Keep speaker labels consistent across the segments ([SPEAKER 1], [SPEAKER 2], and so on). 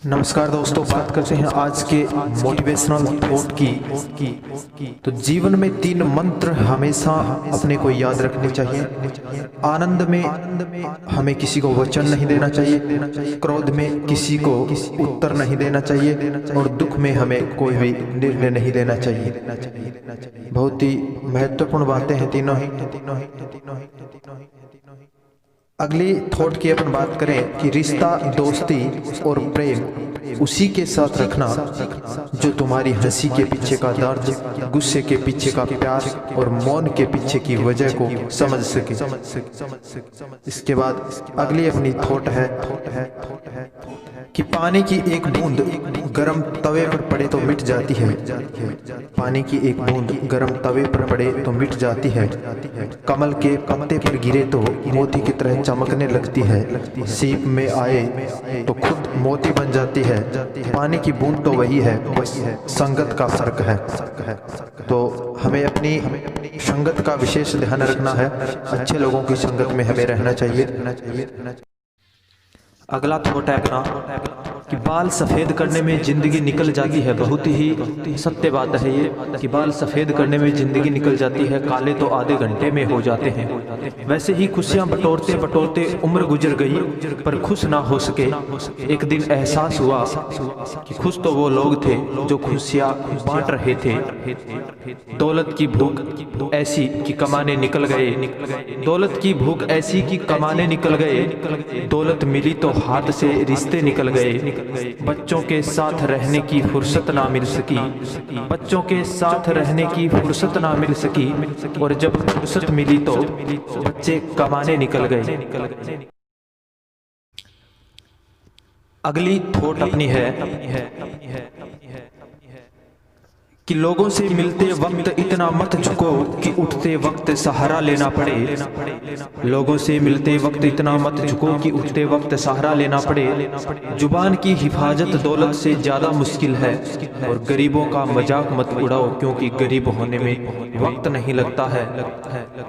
[SPEAKER 1] नमस्कार दोस्तों, बात करते हैं आज के मोटिवेशनल थॉट की। तो जीवन में 3 मंत्र हमेशा अपने को याद रखने चाहिए। आनंद में हमें किसी को वचन नहीं देना चाहिए, क्रोध में किसी को उत्तर नहीं देना चाहिए और दुख में हमें कोई भी निर्णय नहीं देना चाहिए। बहुत ही महत्वपूर्ण बातें हैं तीनों ही। अगली थॉट की अपन बात करें कि रिश्ता, दोस्ती और प्रेम उसी के साथ रखना जो तुम्हारी हंसी के पीछे का दर्द, गुस्से के पीछे का प्यार और मौन के पीछे की वजह को समझ सके। इसके बाद अगली अपनी थॉट है कि पानी की एक बूंद गरम तवे पर पड़े तो मिट जाती है। पानी की एक बूंद गरम तवे पर पड़े तो मिट जाती है। कमल के पत्ते पर गिरे तो मोती की तरह चमकने लगती है। सीप में आए तो खुद मोती बन जाती है। पानी की बूंद तो वही है, बस संगत का फर्क है। तो हमें अपनी संगत का विशेष ध्यान रखना है। अच्छे लोगों की संगत में हमें रहना चाहिए। अगला थॉट है अपना कि बाल सफ़ेद करने में ज़िंदगी निकल जाती है। बहुत ही सत्य बात है ये कि बाल सफ़ेद करने में ज़िंदगी निकल जाती है, काले तो आधे घंटे में हो जाते हैं। वैसे ही खुशियाँ बटोरते बटोरते उम्र गुजर गई, पर खुश ना हो सके। एक दिन एहसास हुआ कि खुश तो वो लोग थे जो खुशियाँ बांट रहे थे। दौलत की भूख ऐसी कि कमाने निकल गए, दौलत की भूख ऐसी कि कमाने निकल गए। दौलत मिली तो हाथ से रिश्ते निकल गए। बच्चों के साथ रहने की फुर्सत ना मिल सकी, बच्चों के साथ रहने की फुर्सत ना मिल सकी। और जब फुर्सत मिली तो बच्चे कमाने निकल गए। अगली थॉट अपनी है कि लोगों से मिलते वक्त इतना मत झुको कि उठते वक्त सहारा लेना पड़े। लोगों से मिलते वक्त इतना मत झुको कि उठते वक्त सहारा लेना पड़े। जुबान की हिफाजत दौलत से ज्यादा मुश्किल है। और गरीबों का मजाक मत उड़ाओ, क्योंकि गरीब होने में वक्त नहीं लगता है।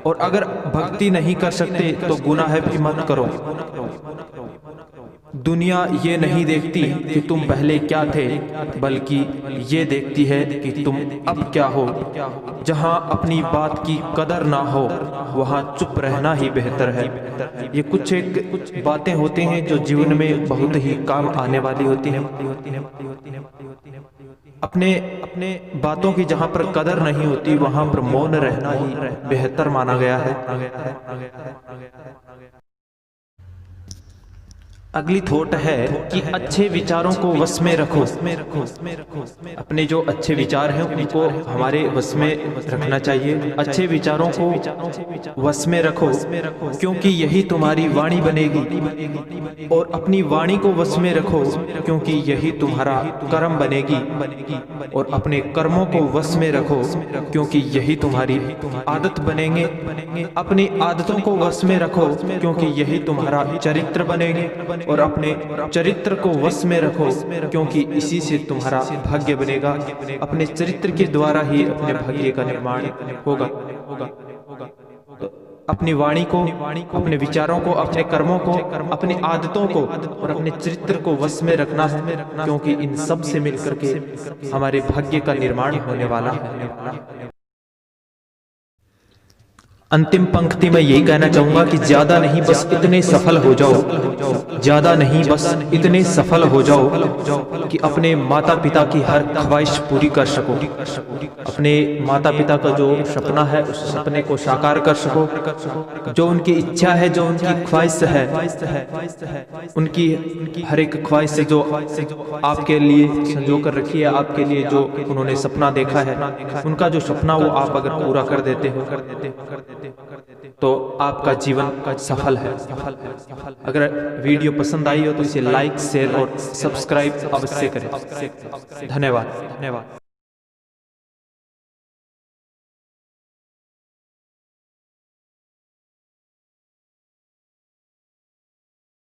[SPEAKER 1] और अगर भक्ति नहीं कर सकते तो गुनाह भी मत करो। दुनिया ये नहीं देखती कि तुम पहले क्या थे, बल्कि ये देखती है कि तुम अब क्या हो। जहाँ अपनी बात की कदर ना हो वहाँ चुप रहना ही बेहतर है। ये कुछ बातें होती हैं जो जीवन में बहुत ही काम आने वाली होती हैं। अपने बातों की जहाँ पर कदर नहीं होती वहाँ पर मौन रहना ही बेहतर माना गया है। अगली थॉट है कि अच्छे विचारों को वश में रखो। अपने जो अच्छे विचार हैं उनको हमारे वश में रखना चाहिए। अच्छे विचारों को वश में रखो, क्योंकि यही तुम्हारी वाणी बनेगी। और अपनी वाणी को वश में रखो, क्योंकि यही तुम्हारा कर्म बनेगी। और अपने कर्मों को वश में रखो, क्योंकि यही तुम्हारी आदत बनेंगे। अपनी आदतों को वश में रखो, क्योंकि यही तुम्हारा चरित्र बनेंगे। और अपने चरित्र को वश में रखो, क्योंकि इसी से तुम्हारा भाग्य बनेगा। अपने चरित्र के द्वारा ही अपने भाग्य का निर्माण होगा। तो अपनी वाणी को, अपने विचारों को, अपने कर्मों को, अपनी आदतों को और अपने चरित्र को वश में रखना है, क्योंकि इन सब से मिलकर के हमारे भाग्य का निर्माण होने वाला है। अंतिम पंक्ति में यही कहना चाहूंगा कि ज्यादा नहीं बस इतने सफल हो जाओ, ज्यादा नहीं बस इतने सफल हो जाओ कि अपने माता पिता की हर ख्वाहिश पूरी कर सको। अपने माता पिता का जो सपना है उस सपने को साकार कर सको। जो उनकी इच्छा है, जो उनकी ख्वाहिश है, उनकी हर एक ख्वाहिश से जो आपके लिए संजो कर रखी है, आपके लिए जो उन्होंने सपना देखा है, उनका जो सपना वो आप अगर पूरा कर देते हो तो आपका जीवन सफल है। अगर वीडियो पसंद आई हो तो इसे लाइक, शेयर और सब्सक्राइब अवश्य करें। धन्यवाद।